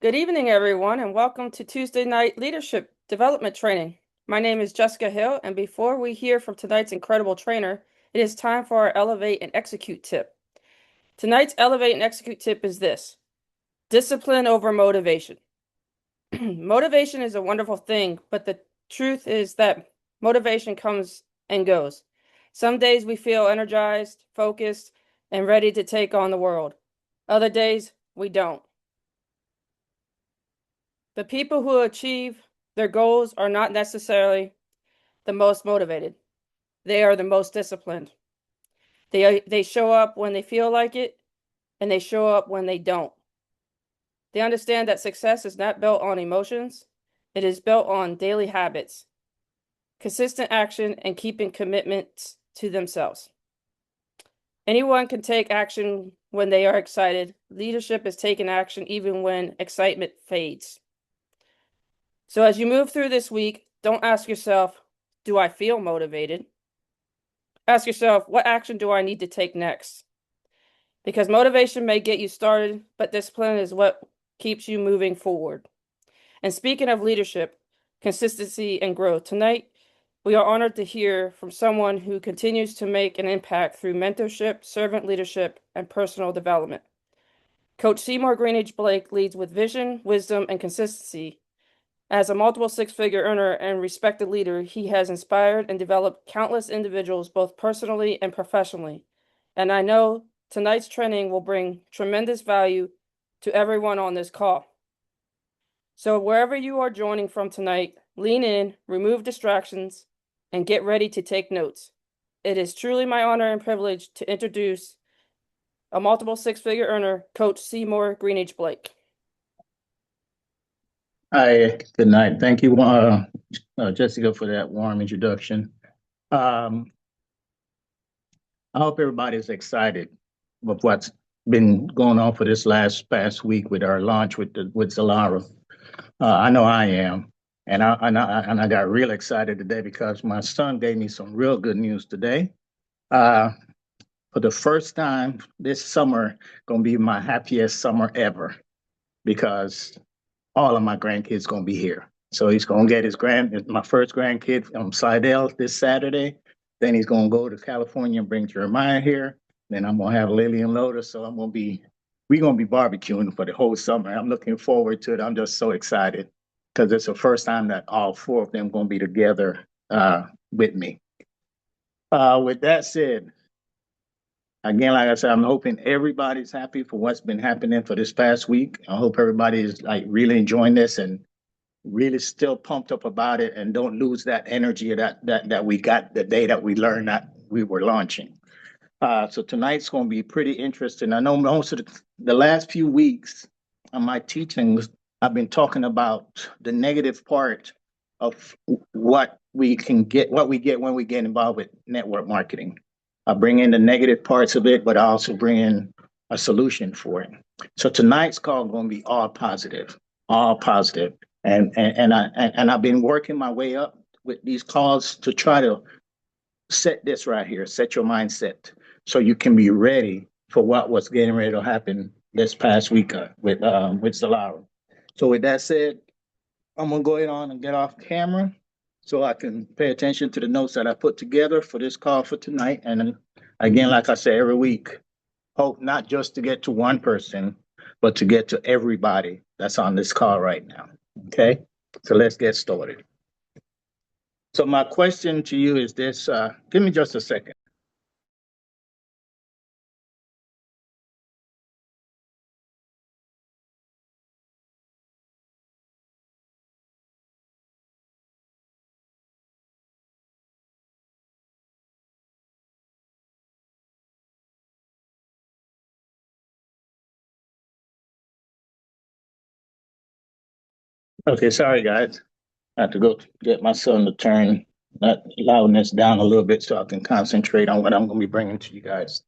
Good evening, everyone, and welcome to Tuesday night leadership development training. My name is Jessica Hill, and before we hear from tonight's incredible trainer, it is time for our Elevate and Execute tip. Tonight's Elevate and Execute tip is this: discipline over motivation. Motivation is a wonderful thing, but the truth is that motivation comes and goes. Some days we feel energized, focused, and ready to take on the world. Other days we don't. The people who achieve their goals are not necessarily the most motivated. They are the most disciplined. They show up when they feel like it, and they show up when they don't. They understand that success is not built on emotions. It is built on daily habits, consistent action, and keeping commitments to themselves. Anyone can take action when they are excited. Leadership is taking action even when excitement fades. So as you move through this week, don't ask yourself, do I feel motivated? Ask yourself, what action do I need to take next? Because motivation may get you started, but discipline is what keeps you moving forward. And speaking of leadership, consistency, and growth, tonight we are honored to hear from someone who continues to make an impact through mentorship, servant leadership, and personal development. Coach Seymour Greenidge Blake leads with vision, wisdom, and consistency. As a multiple six-figure earner and respected leader, he has inspired and developed countless individuals both personally and professionally. And I know tonight's training will bring tremendous value to everyone on this call. So wherever you are joining from tonight, lean in, remove distractions, and get ready to take notes. It is truly my honor and privilege to introduce a multiple six-figure earner, Coach Seymour Greenidge Blake. Hi, good night. Thank you, Jessica, for that warm introduction. I hope everybody's excited with what's been going on for this past week with our launch with Zalara. I know I am, and I got real excited today because my son gave me some real good news today. Uh, for the first time this summer, gonna be my happiest summer ever because all of my grandkids gonna be here. So he's gonna get my first grandkid from Slidell this Saturday. Then he's gonna go to California and bring Jeremiah here. Then I'm gonna have Lily and Lotus. So we're gonna be barbecuing for the whole summer. I'm looking forward to it. I'm just so excited because it's the first time that all four of them gonna be together with me. With that said, again, like I said, I'm hoping everybody's happy for what's been happening for this past week. I hope everybody is like really enjoying this and really still pumped up about it and don't lose that energy that we got the day that we learned that we were launching. So tonight's going to be pretty interesting. I know most of the last few weeks on my teachings, I've been talking about the negative part of what we get when we get involved with network marketing. I bring in the negative parts of it, but I also bring in a solution for it. So tonight's call is going to be all positive, all positive. And I've been working my way up with these calls to try to set this right here, set your mindset so you can be ready for what was getting ready to happen this past week with Zalara. So with that said, I'm gonna go ahead on and get off camera so I can pay attention to the notes that I put together for this call for tonight. And again, like I say every week, hope not just to get to one person, but to get to everybody that's on this call right now. Okay, so let's get started. So my question to you is this, give me just a second. Okay, sorry guys. I have to go get my son to turn that loudness down a little bit so I can concentrate on what I'm going to be bringing to you guys.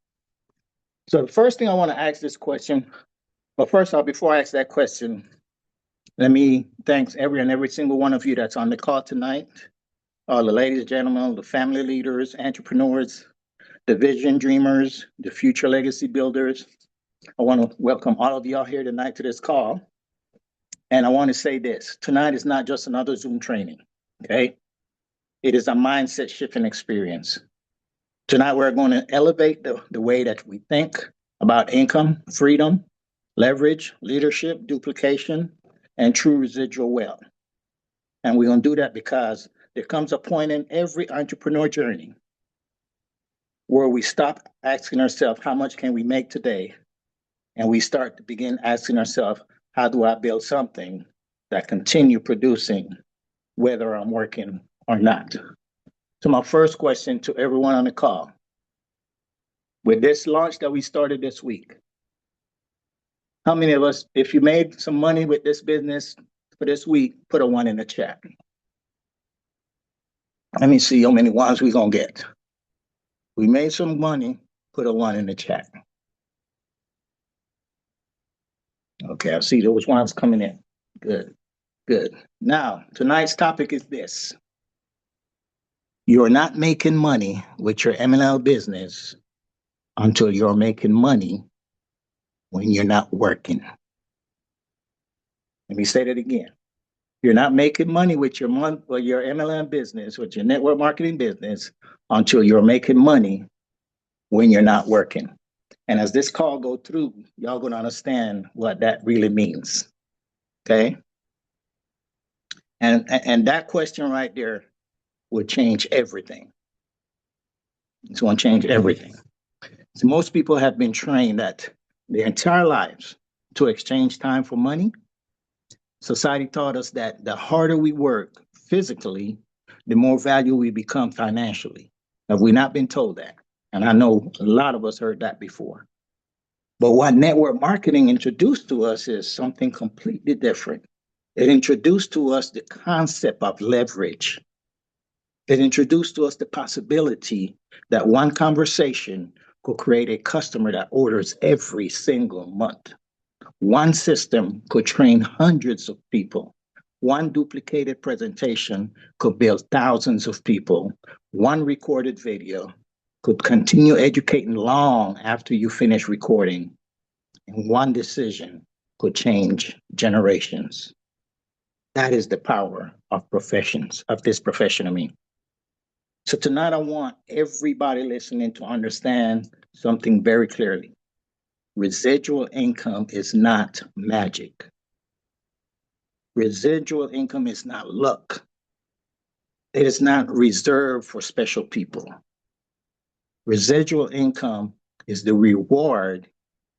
So the first thing I want to ask this question, but first off, before I ask that question, let me thank every single one of you that's on the call tonight. All the ladies, gentlemen, the family leaders, entrepreneurs, the vision dreamers, the future legacy builders. I want to welcome all of y'all here tonight to this call. And I want to say this tonight is not just another Zoom training, okay? It is a mindset shifting experience. Tonight, we're going to elevate the way that we think about income, freedom, leverage, leadership, duplication, and true residual wealth. And we're going to do that because there comes a point in every entrepreneur journey where we stop asking ourselves, how much can we make today? And we start to begin asking ourselves, how do I build something that continue producing whether I'm working or not? So my first question to everyone on the call, with this launch that we started this week, how many of us, if you made some money with this business for this week, put a one in the chat. Let me see how many ones we're going to get. We made some money, put a one in the chat. Okay, I see those ones coming in. Good, good. Now, tonight's topic is this. You're not making money with your MLL business until you're making money when you're not working. Let me say that again. You're not making money with your MLM business, with your network marketing business, until you're making money when you're not working. And as this call go through, y'all gonna understand what that really means. Okay. And that question right there will change everything. It's gonna change everything. So most people have been trained that their entire lives to exchange time for money. Society taught us that the harder we work physically, the more value we become financially. Have we not been told that? And I know a lot of us heard that before. But what network marketing introduced to us is something completely different. It introduced to us the concept of leverage. It introduced to us the possibility that one conversation could create a customer that orders every single month. One system could train hundreds of people. One duplicated presentation could build thousands of people. One recorded video could continue educating long after you finish recording. And one decision could change generations. That is the power of professions, of this profession, I mean. So tonight I want everybody listening to understand something very clearly. Residual income is not magic. Residual income is not luck. It is not reserved for special people. Residual income is the reward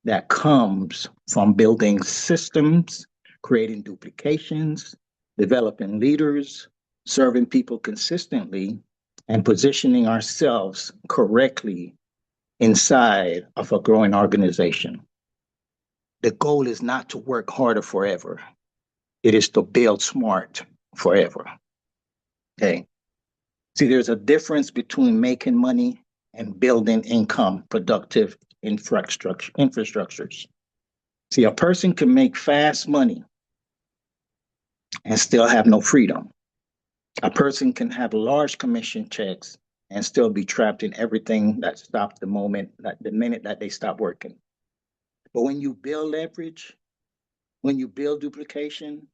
that comes from building systems, creating duplications, developing leaders, serving people consistently, and positioning ourselves correctly inside of a growing organization. The goal is not to work harder forever. It is to build smart forever. Okay. See, there's a difference between making money and building income productive infrastructures. See, a person can make fast money and still have no freedom. A person can have large commission checks and still be trapped in everything that stopped the minute that they stop working. But when you build leverage, when you build duplication,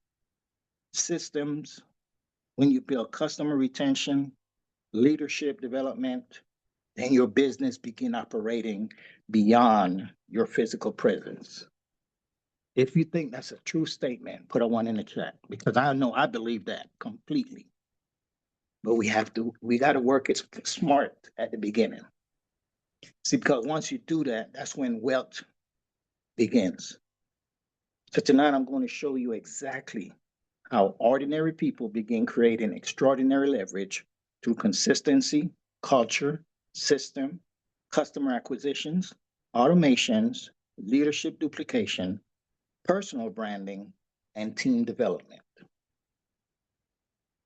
systems, when you build customer retention, leadership development, then your business begin operating beyond your physical presence. If you think that's a true statement, put a one in the chat because I know I believe that completely. But we got to work it smart at the beginning. See, because once you do that, that's when wealth begins. So tonight I'm going to show you exactly how ordinary people begin creating extraordinary leverage through consistency, culture, system, customer acquisitions, automations, leadership duplication, personal branding, and team development.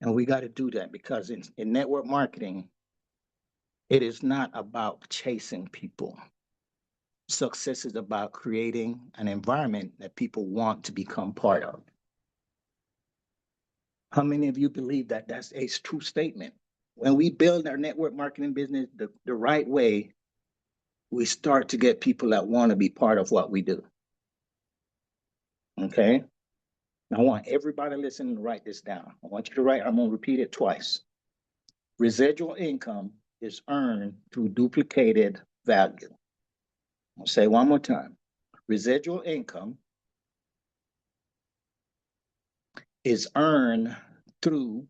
And we got to do that because in network marketing, it is not about chasing people. Success is about creating an environment that people want to become part of. How many of you believe that that's a true statement? When we build our network marketing business the right way, we start to get people that want to be part of what we do. Okay? Now, I want everybody listening to write this down. I want you to write, I'm going to repeat it twice. Residual income is earned through duplicated value. I'll say it one more time. Residual income is earned through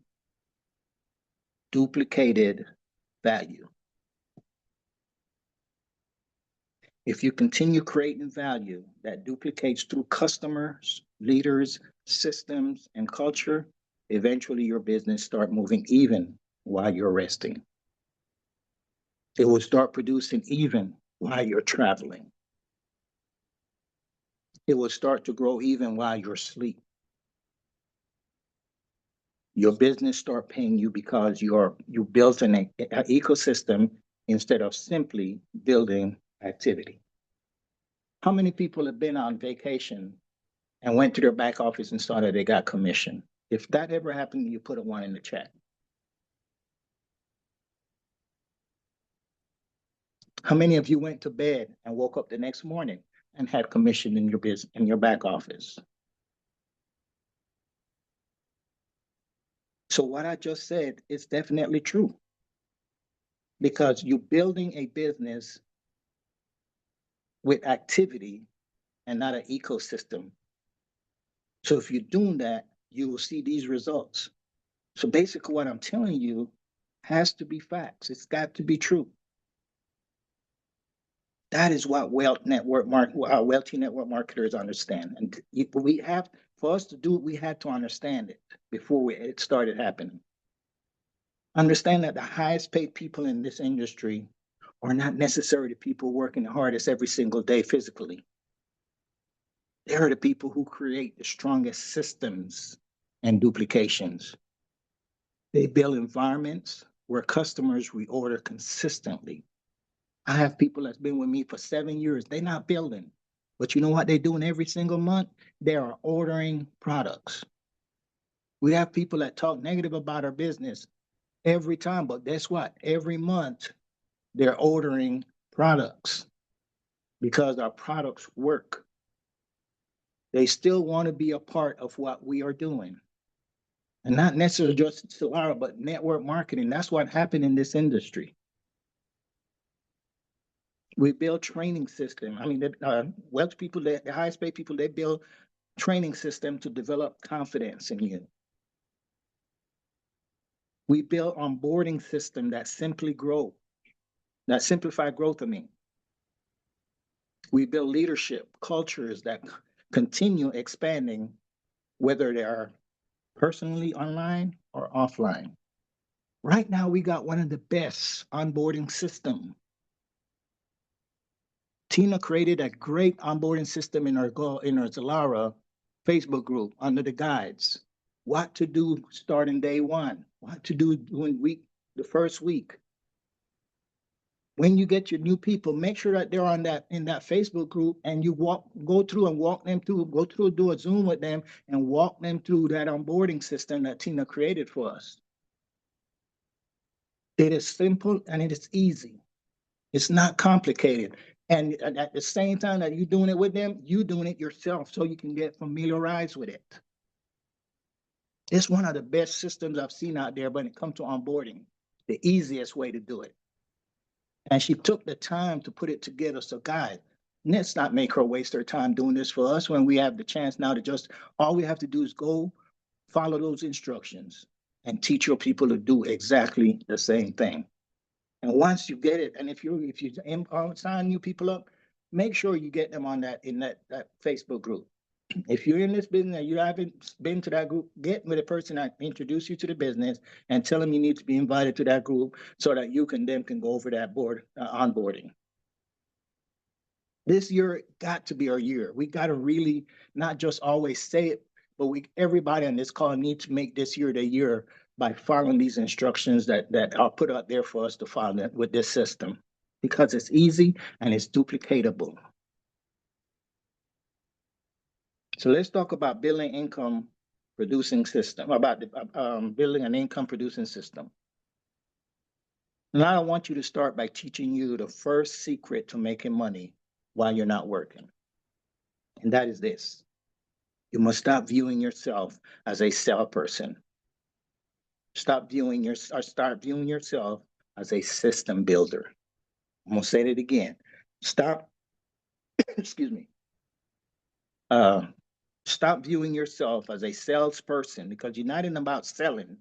duplicated value. If you continue creating value that duplicates through customers, leaders, systems, and culture, eventually your business start moving even while you're resting. It will start producing even while you're traveling. It will start to grow even while you're asleep. Your business start paying you because you built an ecosystem instead of simply building activity. How many people have been on vacation and went to their back office and saw that they got commission? If that ever happened, you put a one in the chat. How many of you went to bed and woke up the next morning and had commission in your business, in your back office? So what I just said is definitely true, because you're building a business with activity and not an ecosystem. So if you're doing that, you will see these results. So basically what I'm telling you has to be facts. It's got to be true. That is what wealthy network marketers understand. And we have, for us to do it, we had to understand it before it started happening. Understand that the highest paid people in this industry are not necessarily the people working the hardest every single day physically. They are the people who create the strongest systems and duplications. They build environments where customers reorder consistently. I have people that's been with me for 7 years. They're not building. But you know what they're doing every single month? They are ordering products. We have people that talk negative about our business every time, but guess what? Every month they're ordering products because our products work. They still want to be a part of what we are doing. And not necessarily just Solara, but network marketing. That's what happened in this industry. We build training system. I mean, wealth people, the highest paid people, they build training system to develop confidence in you. We build onboarding system that simplify growth. I mean, we build leadership cultures that continue expanding, whether they are personally online or offline. Right now, we got one of the best onboarding system. Tina created a great onboarding system in our Zalara Facebook group under the guides. What to do starting day one, what to do during the first week. When you get your new people, make sure that they're in that Facebook group, and you go through and walk them through, do a Zoom with them and walk them through that onboarding system that Tina created for us. It is simple and it is easy. It's not complicated. And at the same time that you're doing it with them, you're doing it yourself so you can get familiarized with it. It's one of the best systems I've seen out there when it comes to onboarding, the easiest way to do it. And she took the time to put it together. So, guys, let's not make her waste her time doing this for us when we have the chance now to just, all we have to do is go follow those instructions and teach your people to do exactly the same thing. And once you get it, and if you sign new people up, make sure you get them on that that Facebook group. If you're in this business and you haven't been to that group, get with a person that introduce you to the business and tell them you need to be invited to that group so that you can go over that onboarding. This year got to be our year. We got to really not just always say it, but everybody on this call needs to make this year the year by following these instructions that are put out there for us to follow with this system, because it's easy and it's duplicatable. So let's talk about building income producing system, about building an income producing system. Now I want you to start by teaching you the first secret to making money while you're not working. And that is this: You must stop viewing yourself as a salesperson. Stop viewing your or start viewing yourself as a system builder. I'm gonna say it again. Stop, excuse me. Uh, stop viewing yourself as a salesperson because you're not in about selling,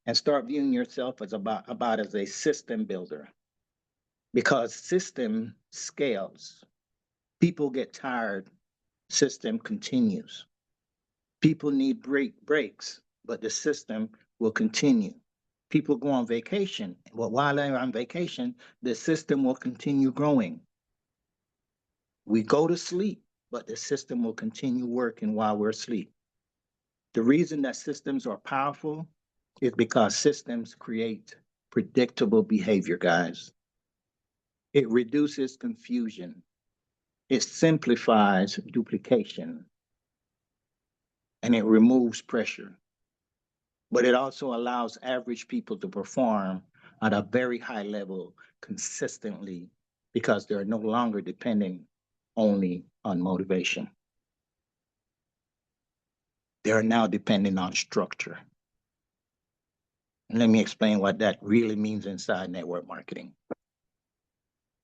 and start viewing yourself as about as a system builder because system scales. People get tired, system continues. People need breaks, but the system will continue. People go on vacation, but while they're on vacation, the system will continue growing. We go to sleep, but the system will continue working while we're asleep. The reason that systems are powerful is because systems create predictable behavior, guys. It reduces confusion. It simplifies duplication and it removes pressure. But it also allows average people to perform at a very high level consistently because they're no longer depending only on motivation. They are now depending on structure. And let me explain what that really means inside network marketing.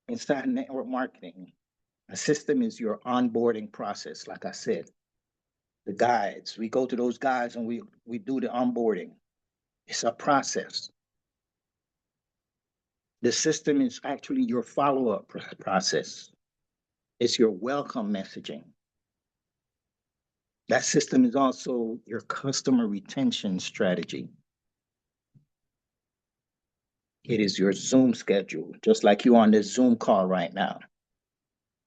Inside network marketing, a system is your onboarding process, like I said. The guides, we go to those guides and we do the onboarding. It's a process. The system is actually your follow-up process. It's your welcome messaging. That system is also your customer retention strategy. It is your Zoom schedule, just like you on this Zoom call right now.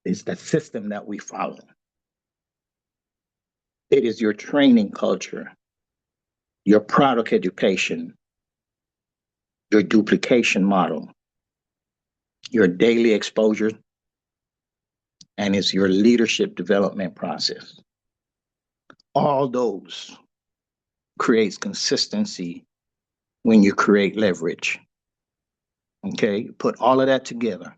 It's the system that we follow. It is your training culture, your product education, your duplication model, your daily exposure, and it's your leadership development process. All those creates consistency when you create leverage. Okay, put all of that together.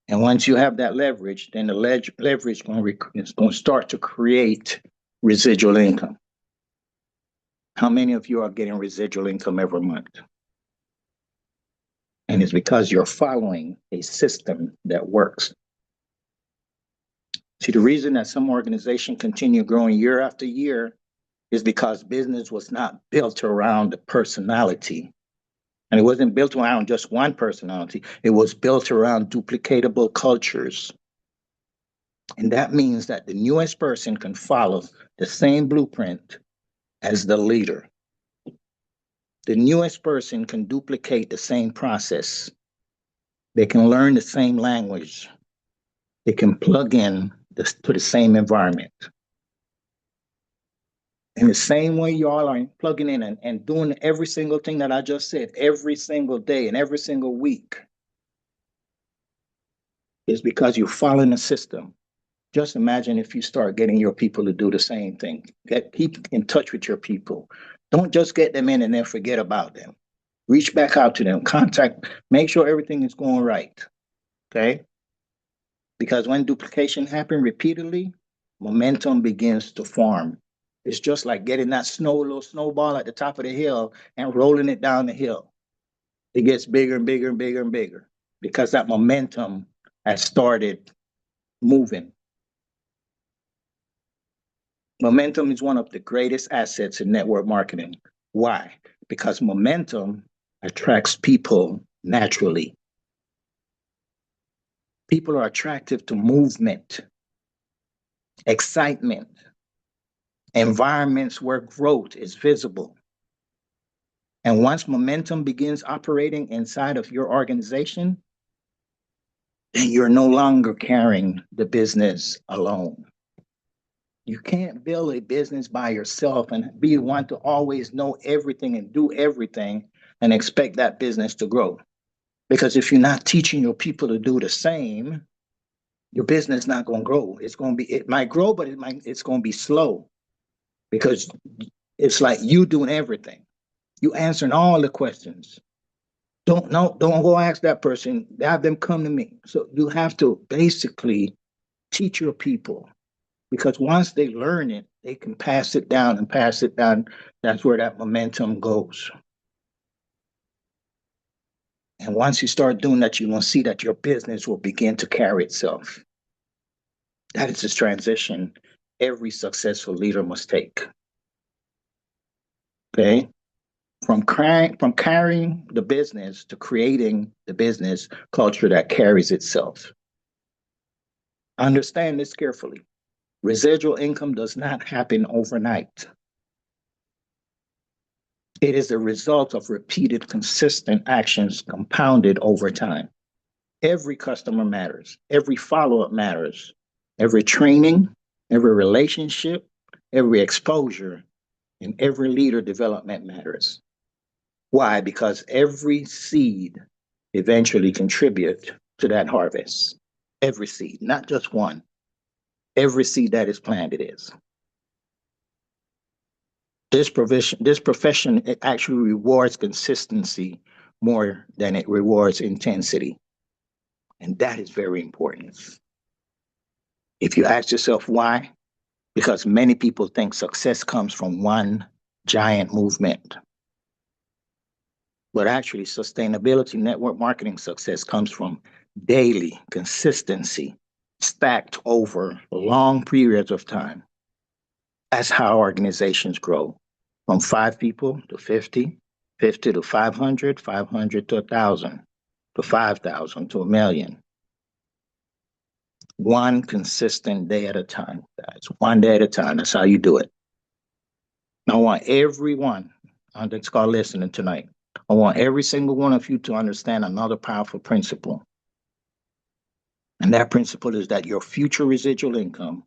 And once you have that leverage, then the leverage is going to start to create residual income. How many of you are getting residual income every month? And it's because you're following a system that works. See, the reason that some organizations continue growing year after year is because business was not built around the personality. And it wasn't built around just one personality. It was built around duplicatable cultures. And that means that the newest person can follow the same blueprint as the leader. The newest person can duplicate the same process. They can learn the same language. They can plug in to the same environment. In the same way you all are plugging in and doing every single thing that I just said, every single day and every single week, is because you're following the system. Just imagine if you start getting your people to do the same thing. Keep in touch with your people. Don't just get them in and then forget about them. Reach back out to them, contact, make sure everything is going right. Okay? Because when duplication happens repeatedly, momentum begins to form. It's just like getting that little snowball at the top of the hill and rolling it down the hill. It gets bigger and bigger and bigger and bigger because that momentum has started moving. Momentum is one of the greatest assets in network marketing. Why? Because momentum attracts people naturally. People are attracted to movement, excitement, environments where growth is visible. And once momentum begins operating inside of your organization, then you're no longer carrying the business alone. You can't build a business by yourself and be one to always know everything and do everything and expect that business to grow. Because if you're not teaching your people to do the same, your business is not going to grow. It might grow, but it's going to be slow because it's like you doing everything. You answering all the questions. Don't go ask that person. Have them come to me. So you have to basically teach your people Because once they learn it, they can pass it down and pass it down. That's where that momentum goes. And once you start doing that, you're going to see that your business will begin to carry itself. That is the transition every successful leader must take. Okay? From carrying the business to creating the business culture that carries itself. Understand this carefully. Residual income does not happen overnight. It is the result of repeated, consistent actions compounded over time. Every customer matters. Every follow up matters. Every training, every relationship, every exposure, and every leader development matters. Why? Because every seed eventually contributes to that harvest. Every seed, not just one. Every seed that is planted is. This profession, it actually rewards consistency more than it rewards intensity. And that is very important. If you ask yourself why, because many people think success comes from one giant movement. But actually, sustainability network marketing success comes from daily consistency stacked over long periods of time. That's how organizations grow from 5 people to 50, 50 to 500, 500 to 1,000, to 5,000 to 1,000,000. One consistent day at a time, guys. One day at a time. That's how you do it. I want everyone on this call listening tonight. I want every single one of you to understand another powerful principle. And that principle is that your future residual income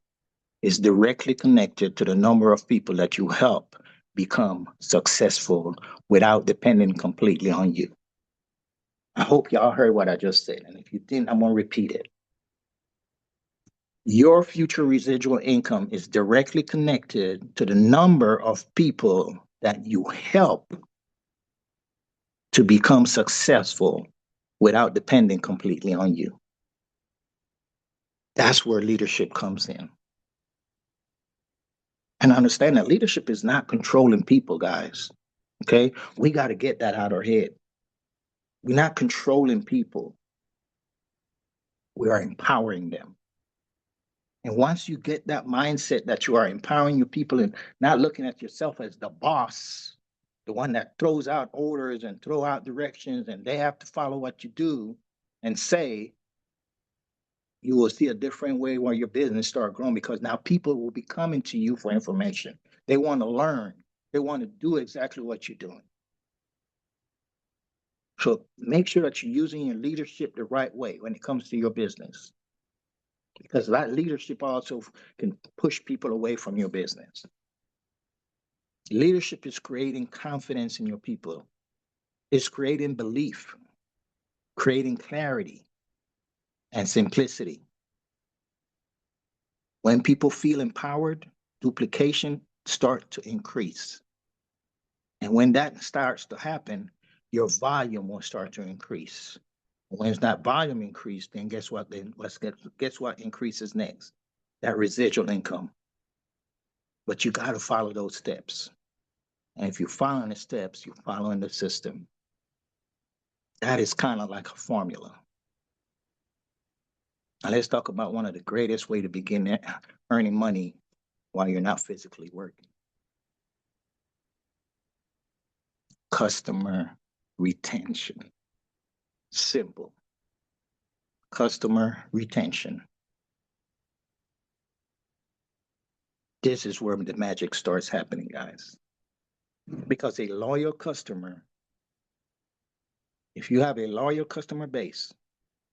is directly connected to the number of people that you help become successful without depending completely on you. I hope y'all heard what I just said. And if you didn't, I'm going to repeat it. Your future residual income is directly connected to the number of people that you help to become successful without depending completely on you. That's where leadership comes in. And understand that leadership is not controlling people, guys. Okay? We got to get that out of our head. We're not controlling people, we are empowering them. And once you get that mindset that you are empowering your people and not looking at yourself as the boss, the one that throws out orders and throw out directions and they have to follow what you do and say, you will see a different way where your business start growing because now people will be coming to you for information. They want to learn. They want to do exactly what you're doing. So make sure that you're using your leadership the right way when it comes to your business. Because that leadership also can push people away from your business. Leadership is creating confidence in your people. It's creating belief, creating clarity and simplicity. When people feel empowered, duplication starts to increase. And when that starts to happen, your volume will start to increase. When that volume increases, then guess what? Then guess what increases next? That residual income. But you got to follow those steps. And if you're following the steps, you're following the system. That is kind of like a formula. Now let's talk about one of the greatest way to begin earning money while you're not physically working. Customer retention. Simple. Customer retention. This is where the magic starts happening, guys. Because a loyal customer, if you have a loyal customer base,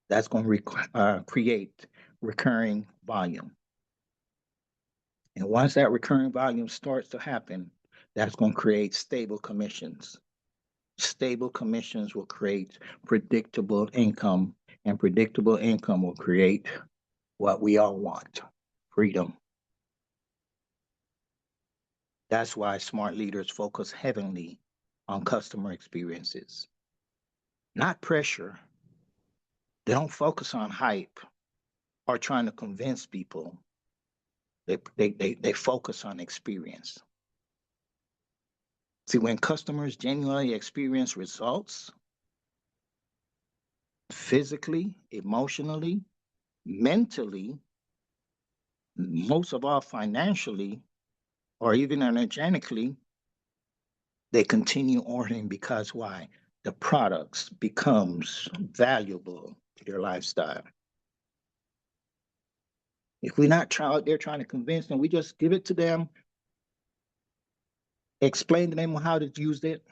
that's going to create recurring volume. And once that recurring volume starts to happen, that's going to create stable commissions. Stable commissions will create predictable income, and predictable income will create what we all want, freedom. That's why smart leaders focus heavily on customer experiences, not pressure. They don't focus on hype or trying to convince people. They focus on experience. See, when customers genuinely experience results, physically, emotionally, mentally, most of all financially, or even energetically, they continue ordering because why? The products becomes valuable to their lifestyle. If we're not out there trying to convince them, we just give it to them, explain to them how to use it.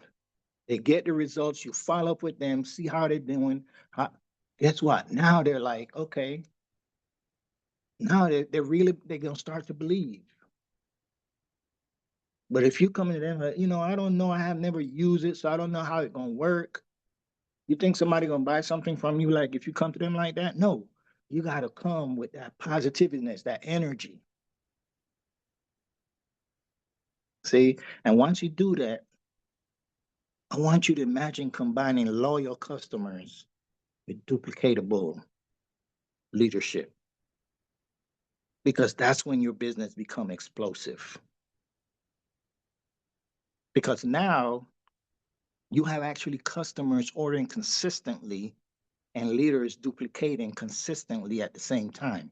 They get the results. You follow up with them, see how they're doing. Guess what? Now they're like, okay, now they're gonna start to believe. But if you come to them, I don't know, I have never used it, so I don't know how it's gonna work. You think somebody gonna buy something from you like if you come to them like that? No, you gotta come with that positiveness, that energy. See, and once you do that, I want you to imagine combining loyal customers with duplicatable leadership, because that's when your business become explosive. Because now you have actually customers ordering consistently and leaders duplicating consistently at the same time.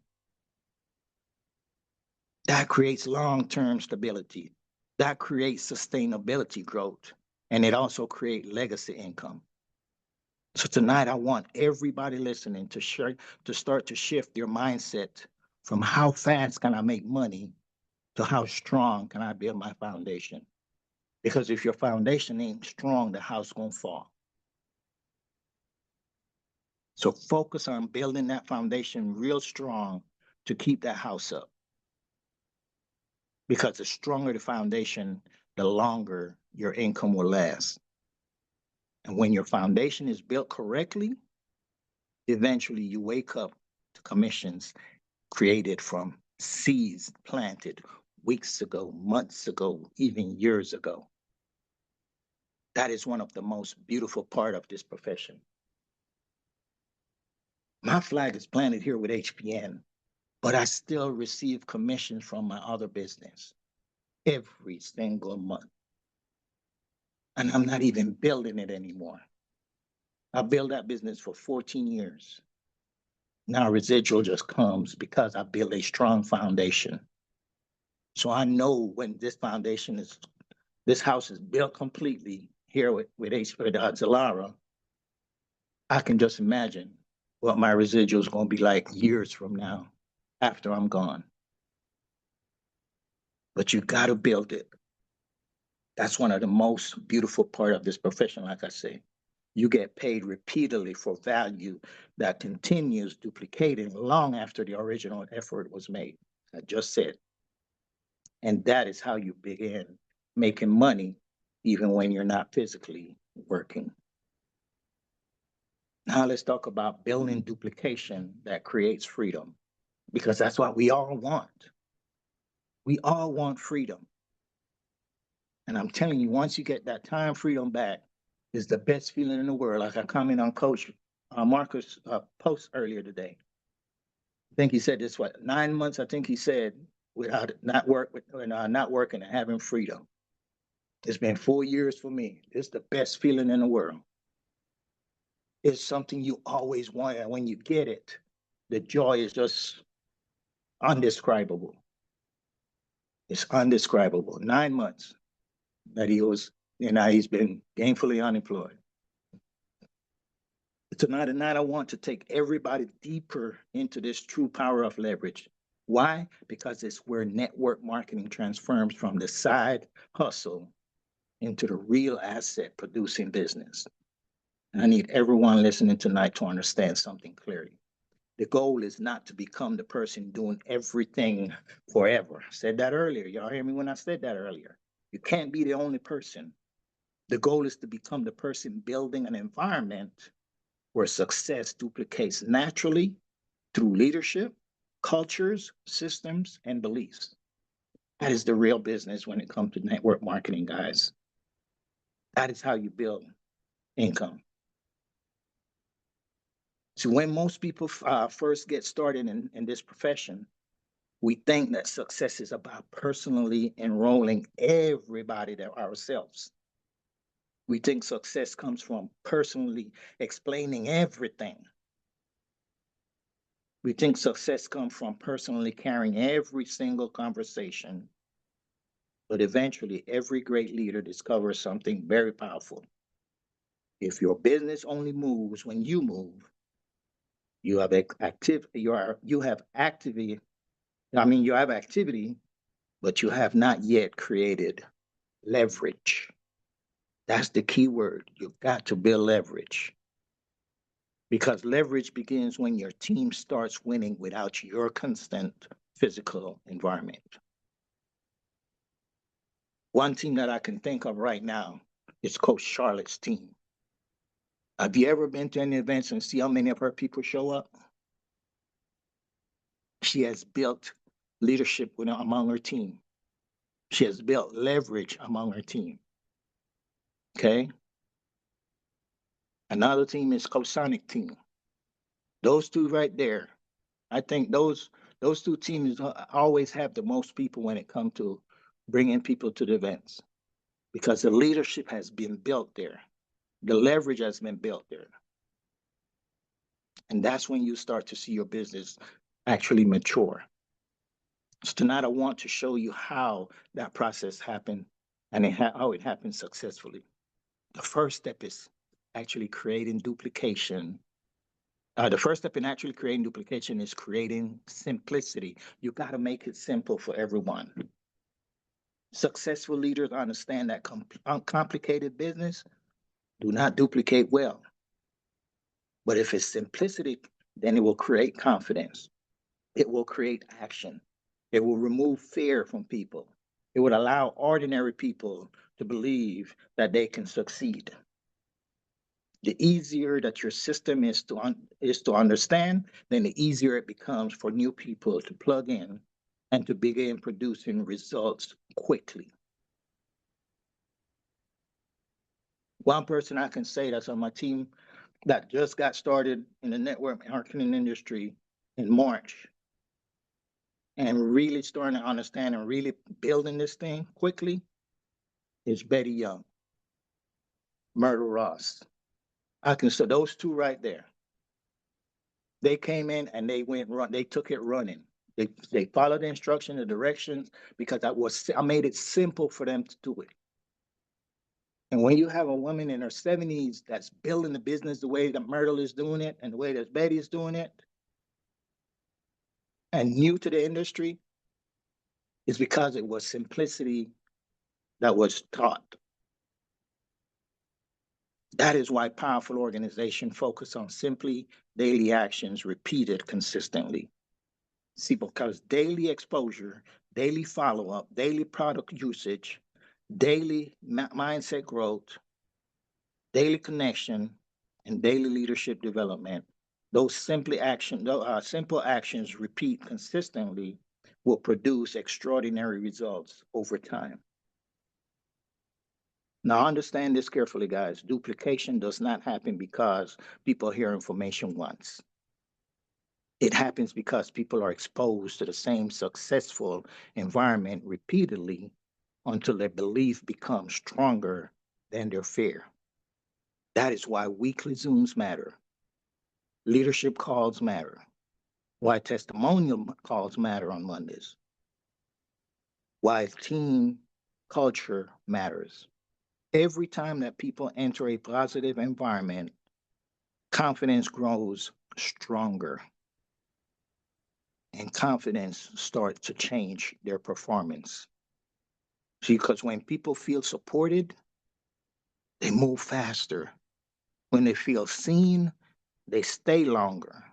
That creates long-term stability. That creates sustainability growth. And it also creates legacy income. So tonight I want everybody listening to start to shift your mindset from how fast can I make money to how strong can I build my foundation. Because if your foundation ain't strong, the house gonna fall. So focus on building that foundation real strong to keep that house up. Because the stronger the foundation, the longer your income will last. And when your foundation is built correctly, eventually you wake up to commissions created from seeds planted weeks ago, months ago, even years ago. That is one of the most beautiful part of this profession. My flag is planted here with HPN, but I still receive commissions from my other business every single month. And I'm not even building it anymore. I built that business for 14 years. Now residual just comes because I built a strong foundation. So I know when this house is built completely here with Zalara, I can just imagine what my residual is going to be like years from now after I'm gone. But you got to build it. That's one of the most beautiful part of this profession, like I say. You get paid repeatedly for value that continues duplicating long after the original effort was made. I just said. And that is how you begin making money, even when you're not physically working. Now let's talk about building duplication that creates freedom, because that's what we all want. We all want freedom. And I'm telling you, once you get that time freedom back, is the best feeling in the world. Like I commented on Coach Marcus' post earlier today. I think he said this, 9 months, I think he said, without not working and having freedom. It's been 4 years for me. It's the best feeling in the world. It's something you always want, and when you get it, the joy is just undescribable. It's undescribable. 9 months that he's been gainfully unemployed. Tonight, I want to take everybody deeper into this true power of leverage. Why? Because it's where network marketing transforms from the side hustle into the real asset producing business. And I need everyone listening tonight to understand something clearly. The goal is not to become the person doing everything forever. I said that earlier. Y'all hear me when I said that earlier? You can't be the only person. The goal is to become the person building an environment where success duplicates naturally through leadership, cultures, systems, and beliefs. That is the real business when it comes to network marketing, guys. That is how you build income. So when most people first get started in this profession, We think that success is about personally enrolling everybody to ourselves. We think success comes from personally explaining everything. We think success comes from personally carrying every single conversation. But eventually, every great leader discovers something very powerful. If your business only moves when you move, you have active you have activity. I mean, you have activity, but you have not yet created leverage. That's the key word. You've got to build leverage because leverage begins when your team starts winning without your constant physical environment. One team that I can think of right now is Coach Charlotte's team. Have you ever been to any events and see how many of her people show up? She has built leadership among her team. She has built leverage among her team. Okay. Another team is Coach Sonic team. Those two right there, I think those two teams always have the most people when it comes to bringing people to the events because the leadership has been built there. The leverage has been built there. And that's when you start to see your business actually mature. So tonight I want to show you how that process happened and how it happened successfully. The first step is actually creating duplication. The first step in actually creating duplication is creating simplicity. You got to make it simple for everyone. Successful leaders understand that complicated business do not duplicate well. But if it's simplicity, then it will create confidence. It will create action. It will remove fear from people. It would allow ordinary people to believe that they can succeed. The easier that your system is to understand, then the easier it becomes for new people to plug in and to begin producing results quickly. One person I can say that's on my team that just got started in the network marketing industry in March and really starting to understand and really building this thing quickly is Betty Young, Myrtle Ross. I can say those two right there. They came in and they took it running. They followed the instruction, the directions, because I made it simple for them to do it. And when you have a woman in her 70s that's building the business the way that Myrtle is doing it and the way that Betty is doing it, and new to the industry, is because it was simplicity that was taught. That is why powerful organizations focus on simply daily actions repeated consistently. See, because daily exposure, daily follow up, daily product usage, daily mindset growth, daily connection, and daily leadership development, those simple actions repeat consistently will produce extraordinary results over time. Now, understand this carefully, guys. Duplication does not happen because people hear information once. It happens because people are exposed to the same successful environment repeatedly until their belief becomes stronger than their fear. That is why weekly Zooms matter, leadership calls matter, why testimonial calls matter on Mondays, why team culture matters. Every time that people enter a positive environment, confidence grows stronger and confidence starts to change their performance. See, because when people feel supported, they move faster. When they feel seen, they stay longer.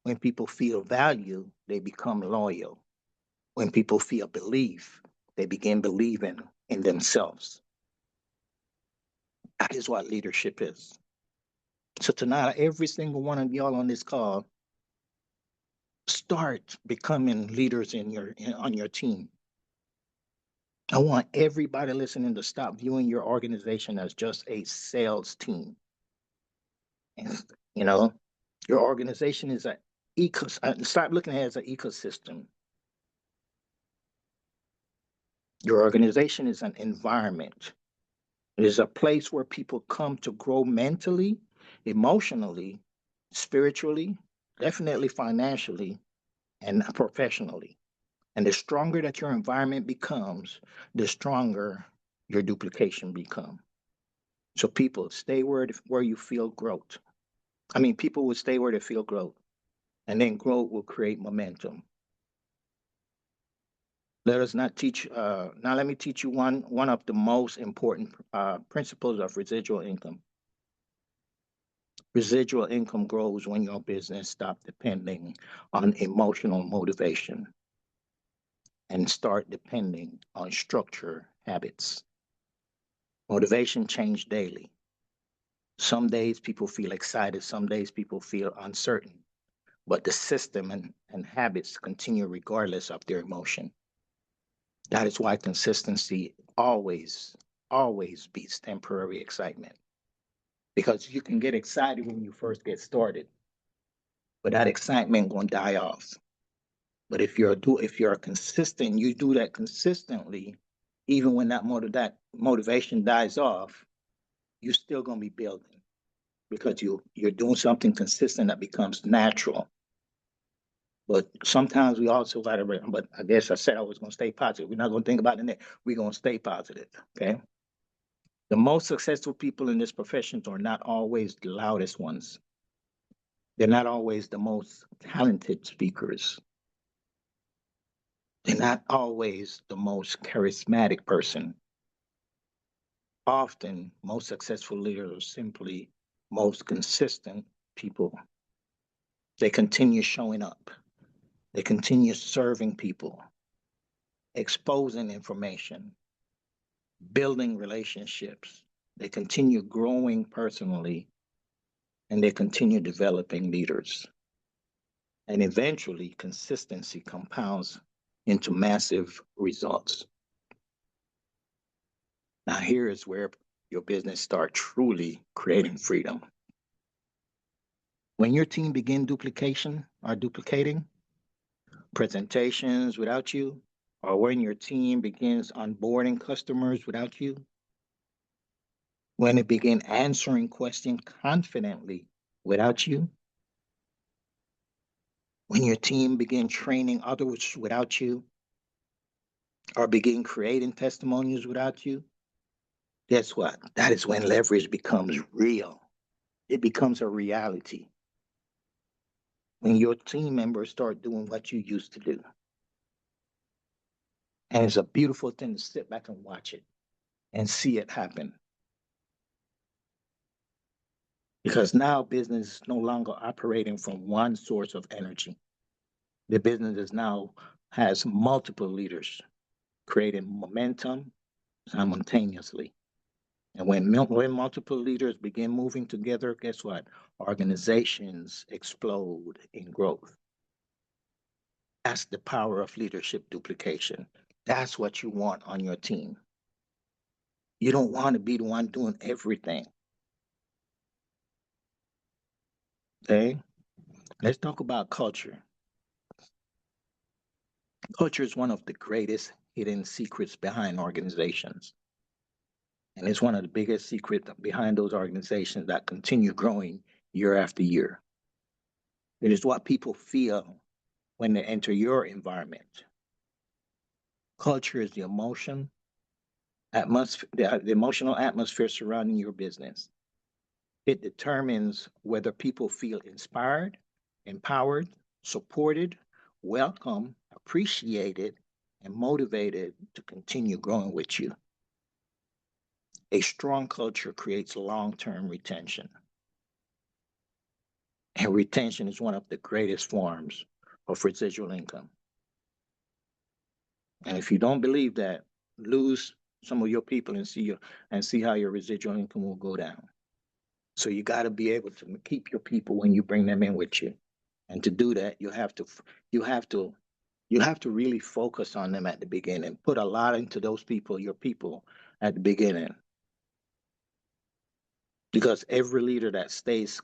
When people feel value, they become loyal. When people feel belief, they begin believing in themselves. That is what leadership is. So tonight, every single one of y'all on this call, start becoming leaders on your team. I want everybody listening to stop viewing your organization as just a sales team. And, you know, your organization is stop looking at it as an ecosystem. Your organization is an environment. It is a place where people come to grow mentally, emotionally, spiritually, definitely financially, and professionally. And the stronger that your environment becomes, the stronger your duplication become. So people stay where you feel growth. I mean, people will stay where they feel growth, and then growth will create momentum. Let us not teach. Now, let me teach you one of the most important principles of residual income. Residual income grows when your business stops depending on emotional motivation and start depending on structure habits. Motivation change daily. Some days people feel excited, some days people feel uncertain, but the system and habits continue regardless of their emotion. That is why consistency always beats temporary excitement. Because you can get excited when you first get started, but that excitement gonna die off. But if you're consistent, you do that consistently, even when that motivation dies off, you're still gonna be building because you're doing something consistent that becomes natural. But sometimes we also got to, but I guess I said I was going to stay positive. We're not going to think about the next. We're going to stay positive. Okay. The most successful people in this profession are not always the loudest ones. They're not always the most talented speakers. They're not always the most charismatic person. Often, most successful leaders are simply most consistent people. They continue showing up. They continue serving people, exposing information, building relationships. They continue growing personally and they continue developing leaders. And eventually, consistency compounds into massive results. Now, here is where your business starts truly creating freedom. When your team begin duplication or duplicating presentations without you, or when your team begins onboarding customers without you, when it begin answering questions confidently without you, when your team begin training others without you, or begin creating testimonials without you, guess what? That is when leverage becomes real. It becomes a reality. When your team members start doing what you used to do. And it's a beautiful thing to sit back and watch it and see it happen. Because now business is no longer operating from one source of energy. The business is now has multiple leaders creating momentum simultaneously. And when multiple leaders begin moving together, guess what? Organizations explode in growth. That's the power of leadership duplication. That's what you want on your team. You don't want to be the one doing everything. Okay? Let's talk about culture. Culture is one of the greatest hidden secrets behind organizations. And it's one of the biggest secrets behind those organizations that continue growing year after year. It is what people feel when they enter your environment. Culture is the emotional atmosphere surrounding your business. It determines whether people feel inspired, empowered, supported, welcome, appreciated, and motivated to continue growing with you. A strong culture creates long-term retention. And retention is one of the greatest forms of residual income. And if you don't believe that, lose some of your people and see how your residual income will go down. So you got to be able to keep your people when you bring them in with you. And to do that, you have to you have to really focus on them at the beginning. Put a lot into those people, your people, at the beginning. Because every leader that stays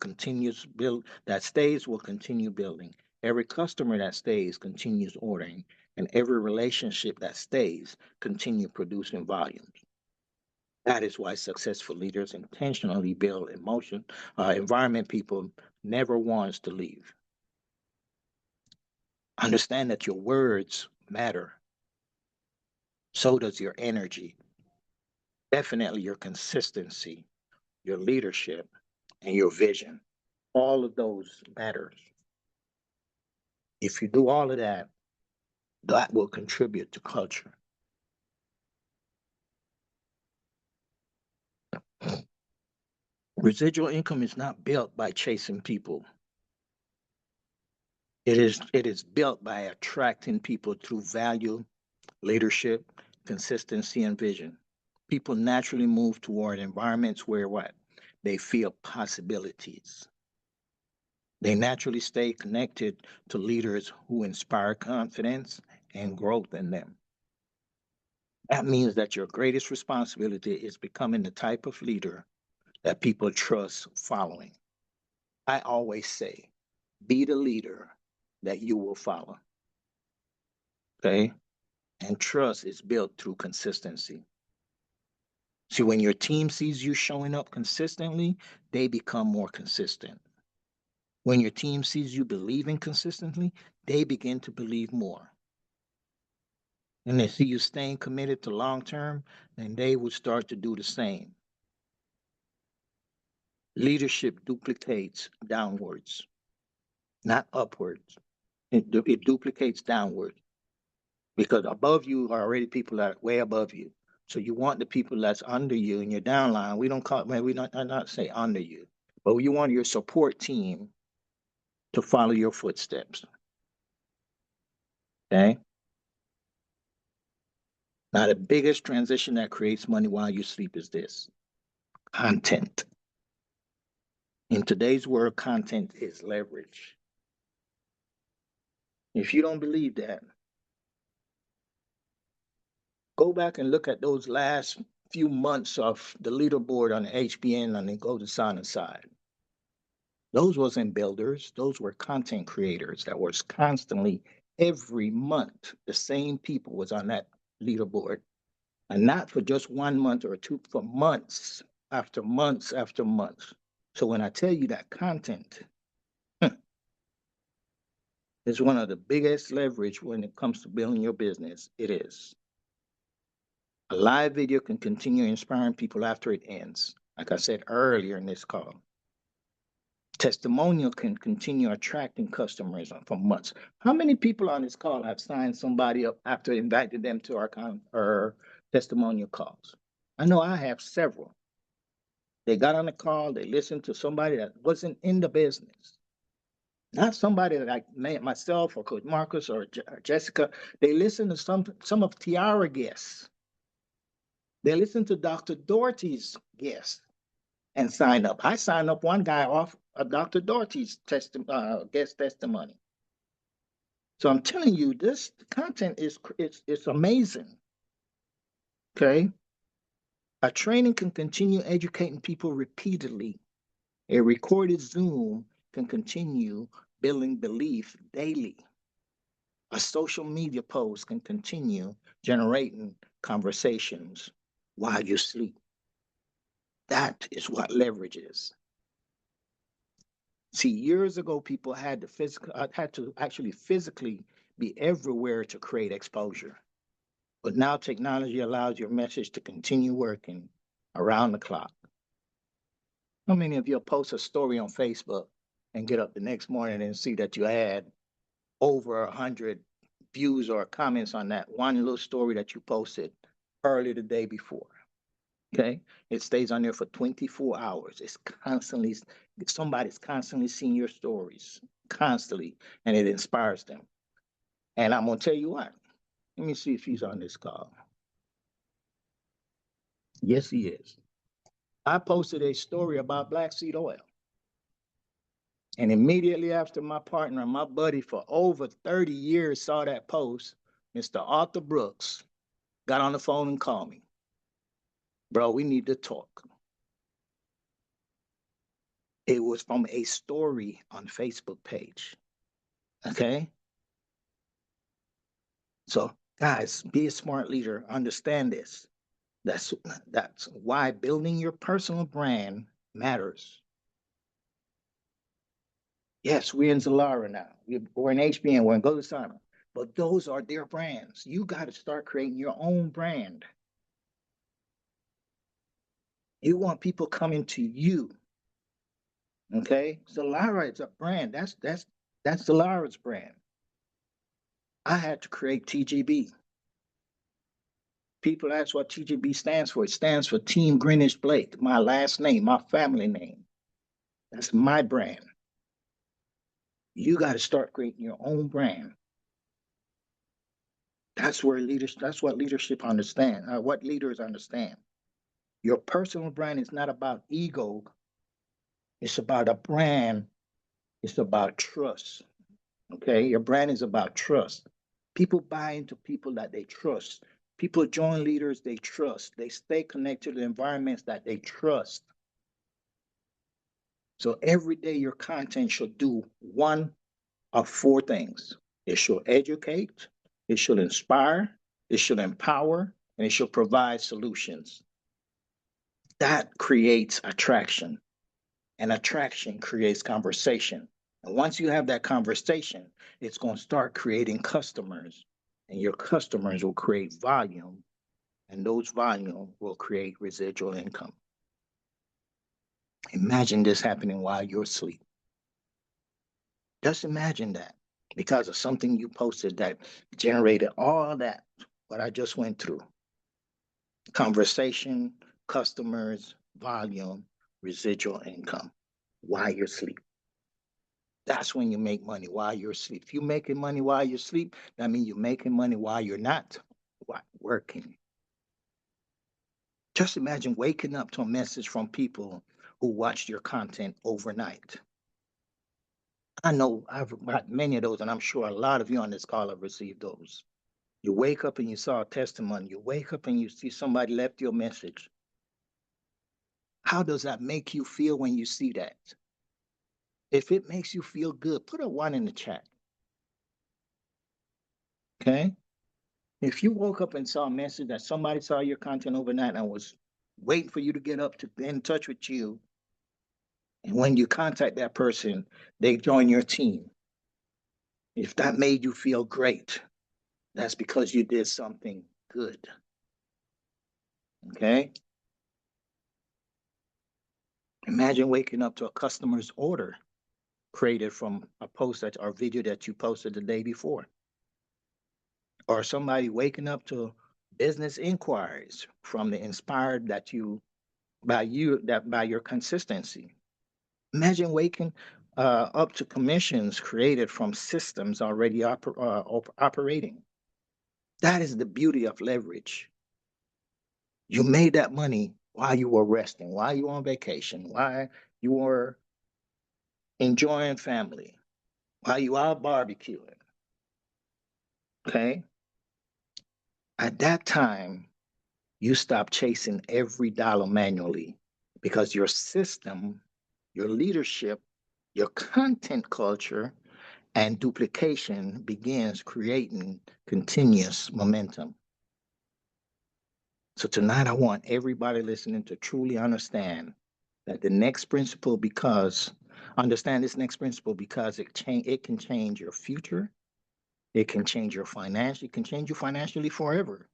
will continue building. Every customer that stays continues ordering. and every relationship that stays continue producing volumes. That is why successful leaders intentionally build environment people never wants to leave. Understand that your words matter. So does your energy. Definitely your consistency, your leadership, and your vision. All of those matters. If you do all of that, that will contribute to culture. Residual income is not built by chasing people. It is built by attracting people through value, leadership, consistency, and vision. People naturally move toward environments where what? They feel possibilities. They naturally stay connected to leaders who inspire confidence and growth in them. That means that your greatest responsibility is becoming the type of leader that people trust following. I always say, be the leader that you will follow. Okay? And trust is built through consistency. See, when your team sees you showing up consistently, they become more consistent. When your team sees you believing consistently, they begin to believe more. And they see you staying committed to long term, then they would start to do the same. Leadership duplicates downwards, not upwards. It duplicates downwards because above you are already people that are way above you. So you want the people that's under you in your downline. We don't call man, we not say under you, but you want your support team to follow your footsteps. Okay. Now the biggest transition that creates money while you sleep is this: content. In today's world, content is leverage. If you don't believe that, go back and look at those last few months of the leaderboard on HBN and then go to Sign Side. Those wasn't builders, those were content creators that was constantly every month the same people was on that leaderboard. And not for just 1 month or two, for months after months after months. So when I tell you that content is one of the biggest leverage when it comes to building your business, it is. A live video can continue inspiring people after it ends. Like I said earlier in this call, testimonial can continue attracting customers for months. How many people on this call have signed somebody up after invited them to our testimonial calls? I know I have several. They got on the call, they listened to somebody that wasn't in the business. Not somebody like myself or Coach Marcus or Jessica. They listened to some of Tiara guests. They listened to Dr. Doherty's guests and signed up. I signed up one guy off of Dr. Doherty's guest testimony. So I'm telling you, this content is amazing. Okay, a training can continue educating people repeatedly. A recorded Zoom can continue building belief daily. A social media post can continue generating conversations while you sleep. That is what leverage is. See, years ago, people had to actually physically be everywhere to create exposure. But now technology allows your message to continue working around the clock. How many of you post a story on Facebook and get up the next morning and see that you had over 100 views or comments on that one little story that you posted early the day before? Okay, it stays on there for 24 hours. It's constantly, somebody's constantly seeing your stories, constantly, and it inspires them. And I'm gonna tell you what. Let me see if he's on this call. Yes, he is. I posted a story about black seed oil. And immediately after my partner and my buddy for over 30 years saw that post, Mr. Arthur Brooks got on the phone and called me. Bro, we need to talk. It was from a story on Facebook page. Okay. So, guys, be a smart leader. Understand this. That's that's why building your personal brand matters. Yes, we're in Zalara now. We're in HBN. We're in Go to Simon. But those are their brands. You got to start creating your own brand. You want people coming to you. Okay, Zalara is a brand. That's Zalara's brand. I had to create TGB. People ask what TGB stands for. It stands for Team Greenwich Blake, my last name, my family name. That's my brand. You got to start creating your own brand. That's where leadership. That's what leadership understand. What leaders understand. Your personal brand is not about ego. It's about a brand. It's about trust. Okay, your brand is about trust. People buy into people that they trust. People join leaders they trust. They stay connected to the environments that they trust. So every day your content should do one of four things. It should educate, it should inspire, it should empower, and it should provide solutions. That creates attraction, and attraction creates conversation. And once you have that conversation, it's going to start creating customers, and your customers will create volume, and those volume will create residual income. Imagine this happening while you're asleep. Just imagine that because of something you posted that generated all that, what I just went through conversation, customers, volume, residual income while you're asleep. That's when you make money while you're asleep. If you're making money while you're asleep, that means you're making money while you're not working. Just imagine waking up to a message from people who watched your content overnight. I know I've got many of those, and I'm sure a lot of you on this call have received those. You wake up and you saw a testimony. You wake up and you see somebody left you a message. How does that make you feel when you see that? If it makes you feel good, put a one in the chat. Okay? If you woke up and saw a message that somebody saw your content overnight and was waiting for you to get up to get in touch with you, and when you contact that person, they join your team. If that made you feel great, that's because you did something good. Okay? Imagine waking up to a customer's order created from a post that or video that you posted the day before, or somebody waking up to business inquiries from the inspired that you that by your consistency. Imagine waking up to commissions created from systems already operating. That is the beauty of leverage. You made that money while you were resting, while you were on vacation, while you were enjoying family, while you were out barbecuing. Okay. At that time, you stop chasing every dollar manually because your system, your leadership, your content culture, and duplication begins creating continuous momentum. So tonight, I want everybody listening to truly understand that the next principle, because understand this next principle because it can change your future, it can change your financial, it can change you financially forever.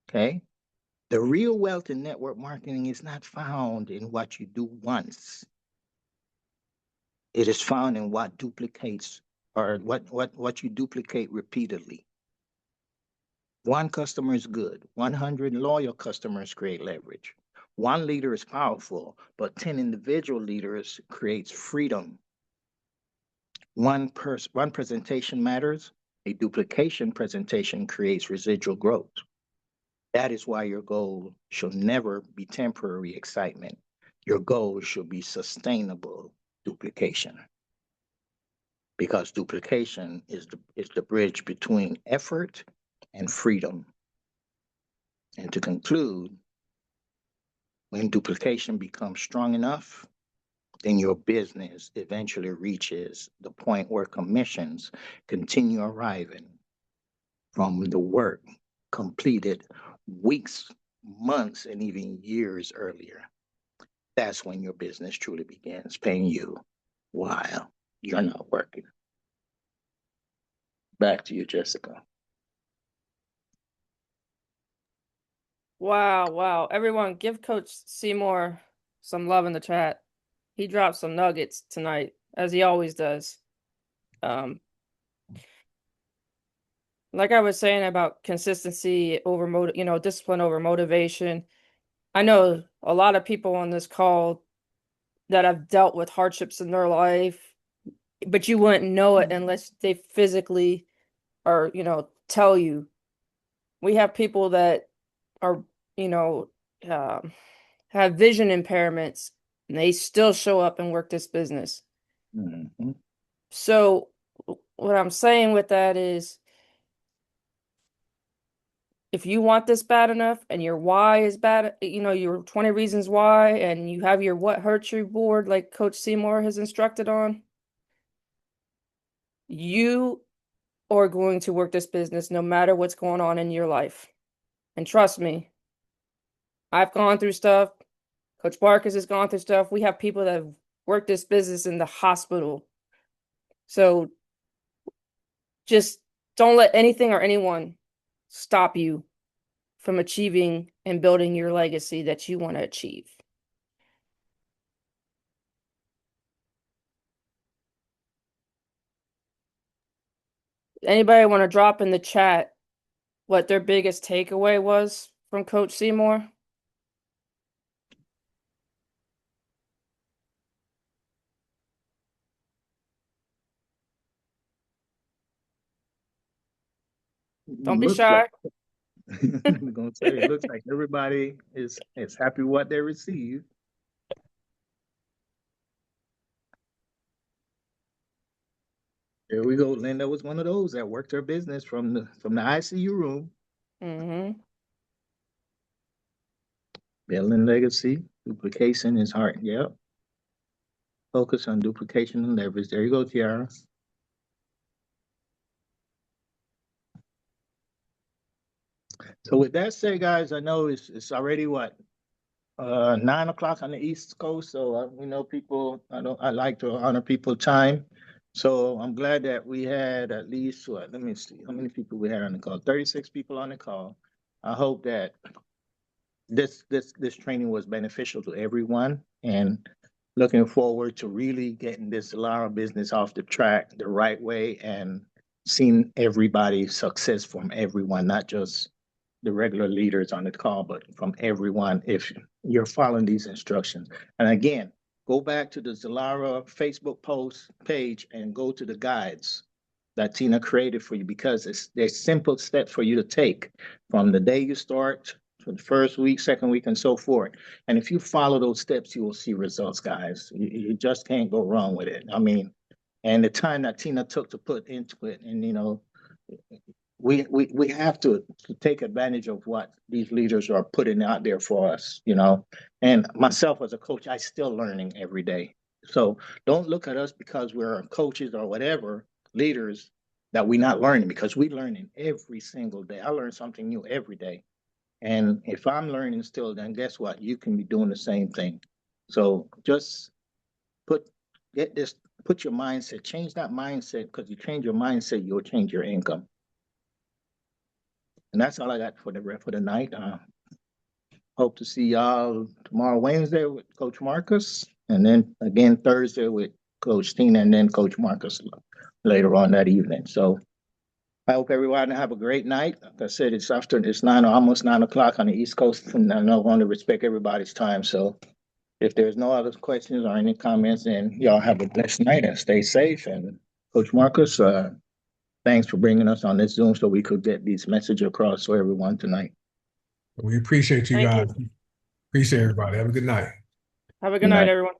Okay. The real wealth in network marketing is not found in what you do once. It is found in what duplicates or what you duplicate repeatedly. One customer is good. 100 loyal customers create leverage. One leader is powerful, but 10 individual leaders creates freedom. One presentation matters. A duplication presentation creates residual growth. That is why your goal should never be temporary excitement. Your goal should be sustainable duplication because duplication is the bridge between effort and freedom. And to conclude, when duplication becomes strong enough, then your business eventually reaches the point where commissions continue arriving from the work completed weeks, months, and even years earlier. That's when your business truly begins paying you while you're not working. Back to you, Jessica. Wow, wow. Everyone, give Coach Seymour some love in the chat. He dropped some nuggets tonight, as he always does. Um, like I was saying about consistency over discipline over motivation. I know a lot of people on this call that have dealt with hardships in their life, but you wouldn't know it unless they physically or, tell you. We have people that are, you know, um, have vision impairments and they still show up and work this business. Mm-hmm. So what I'm saying with that is if you want this bad enough and your why is bad, your 20 reasons why, and you have your what hurts you board like Coach Seymour has instructed on, you are going to work this business no matter what's going on in your life. And trust me, I've gone through stuff. Coach Marcus has gone through stuff. We have people that have worked this business in the hospital. So just don't let anything or anyone stop you from achieving and building your legacy that you want to achieve. Anybody want to drop in the chat what their biggest takeaway was from Coach Seymour? Don't be Looks shy. like I'm gonna say it looks like everybody is happy what they receive. There we go. Linda was one of those that worked her business from the ICU room. Mm-hmm. Building legacy, duplication is hard. Yep. Focus on duplication and leverage. There you go, Tiara. So with that said, guys, I know it's already what 9 o'clock on the East Coast. So we know people. I like to honor people time. So I'm glad that we had at least what? Let me see how many people we had on the call. 36 people on the call. I hope that this training was beneficial to everyone, and looking forward to really getting this Lara business off the track the right way and seeing everybody success from everyone, not just the regular leaders on the call, but from everyone if you're following these instructions. And again, go back to the Zalara Facebook post page and go to the guides that Tina created for you because there's simple steps for you to take from the day you start to the first week, second week, and so forth. And if you follow those steps, you will see results, guys. You just can't go wrong with it. I mean, and the time that Tina took to put into it, and we have to take advantage of what these leaders are putting out there for us, And myself as a coach, I still learning every day. So don't look at us because we're coaches or whatever, leaders, that we're not learning because we're learning every single day. I learn something new every day. And if I'm learning still, then guess what? You can be doing the same thing. So just put get this, put your mindset, change that mindset because you change your mindset, you'll change your income. And that's all I got for the night. Hope to see y'all tomorrow, Wednesday, with Coach Marcus, and then again Thursday with Coach Tina, and then Coach Marcus later on that evening. So I hope everyone have a great night. Like I said, it's almost 9 o'clock on the East Coast, and I know I want to respect everybody's time. So if there's no other questions or any comments, then y'all have a blessed night and stay safe. And Coach Marcus, thanks for bringing us on this Zoom so we could get these messages across to everyone tonight. We appreciate you Thank guys. you. Appreciate everybody. Have a good night. Have a good Good night, night. everyone.